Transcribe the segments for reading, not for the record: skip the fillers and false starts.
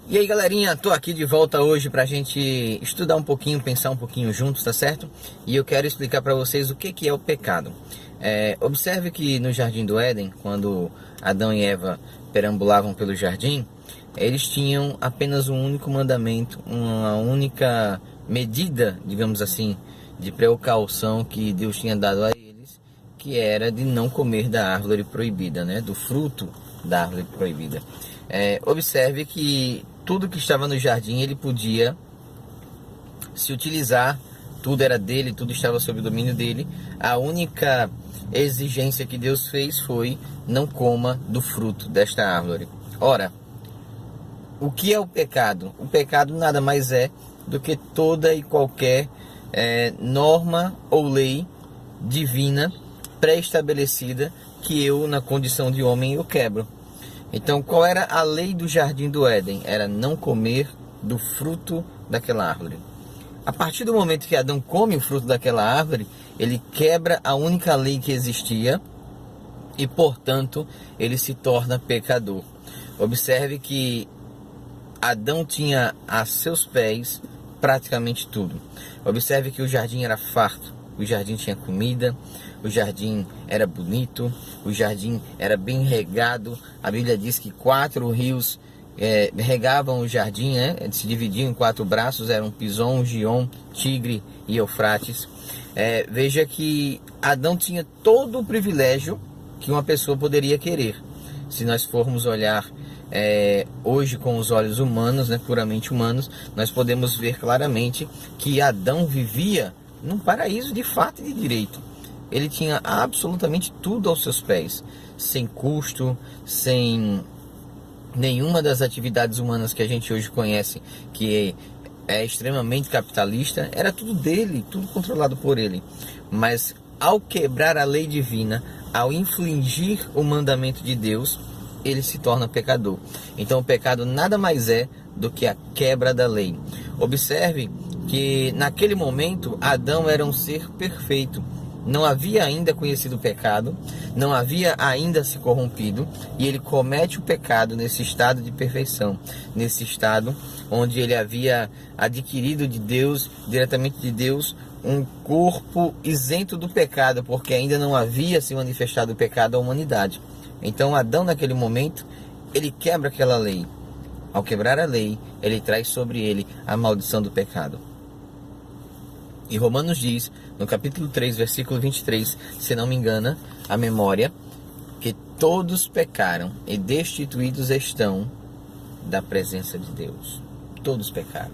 E aí galerinha, tô aqui de volta hoje pra gente estudar um pouquinho, pensar um pouquinho juntos, tá certo? E eu quero explicar pra vocês o que é o pecado. Observe que no Jardim do Éden, quando Adão e Eva perambulavam pelo jardim, eles tinham apenas um único mandamento, uma única medida, digamos assim, de precaução que Deus tinha dado a eles, que era de não comer da árvore proibida, né? Do fruto da árvore proibida. Observe que tudo que estava no jardim ele podia se utilizar, tudo era dele, tudo estava sob o domínio dele. A única exigência que Deus fez foi: não coma do fruto desta árvore. Ora, o que é o pecado? O pecado nada mais é do que toda e qualquer norma ou lei divina pré-estabelecida que eu, na condição de homem, eu quebro. Então, qual era a lei do Jardim do Éden? Era não comer do fruto daquela árvore. A partir do momento que Adão come o fruto daquela árvore, ele quebra a única lei que existia e, portanto, ele se torna pecador. Observe que Adão tinha a seus pés praticamente tudo. Observe que o jardim era farto, o jardim tinha comida, o jardim era bonito, o jardim era bem regado. A Bíblia diz que 4 rios regavam o jardim, né? Se dividiam em 4 braços, eram Pison, Gion, Tigre e Eufrates. Veja que Adão tinha todo o privilégio que uma pessoa poderia querer. Se nós formos olhar hoje com os olhos humanos, né, puramente humanos, nós podemos ver claramente que Adão vivia num paraíso de fato e de direito. Ele tinha absolutamente tudo aos seus pés, sem custo, sem nenhuma das atividades humanas que a gente hoje conhece, que é extremamente capitalista. Era tudo dele, tudo controlado por ele. Mas ao quebrar a lei divina, ao infringir o mandamento de Deus, ele se torna pecador. Então o pecado nada mais é do que a quebra da lei. Observe que naquele momento Adão era um ser perfeito. Não havia ainda conhecido o pecado, não havia ainda se corrompido, e ele comete o pecado nesse estado de perfeição, nesse estado onde ele havia adquirido de Deus, diretamente de Deus, um corpo isento do pecado, porque ainda não havia se manifestado o pecado à humanidade. Então Adão, naquele momento, ele quebra aquela lei. Ao quebrar a lei, ele traz sobre ele a maldição do pecado. E Romanos diz, no capítulo 3, versículo 23, se não me engana a memória, que todos pecaram e destituídos estão da presença de Deus. Todos pecaram.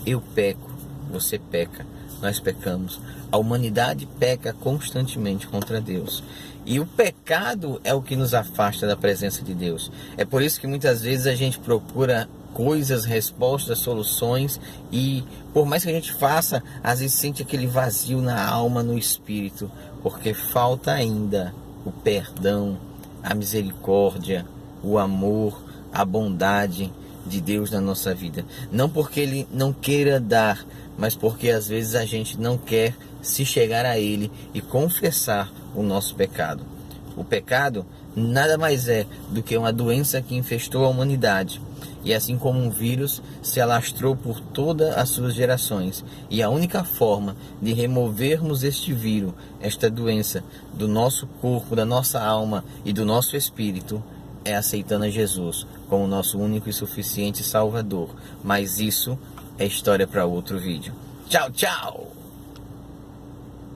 Eu peco, você peca, nós pecamos. A humanidade peca constantemente contra Deus. E o pecado é o que nos afasta da presença de Deus. É por isso que muitas vezes a gente procura coisas, respostas, soluções, e por mais que a gente faça, às vezes sente aquele vazio na alma, no espírito, porque falta ainda o perdão, a misericórdia, o amor, a bondade de Deus na nossa vida. Não porque Ele não queira dar, mas porque às vezes a gente não quer se chegar a Ele e confessar o nosso pecado. O pecado nada mais é do que uma doença que infestou a humanidade. E assim como um vírus se alastrou por todas as suas gerações. E a única forma de removermos este vírus, esta doença, do nosso corpo, da nossa alma e do nosso espírito, é aceitando a Jesus como nosso único e suficiente Salvador. Mas isso é história para outro vídeo. Tchau, tchau!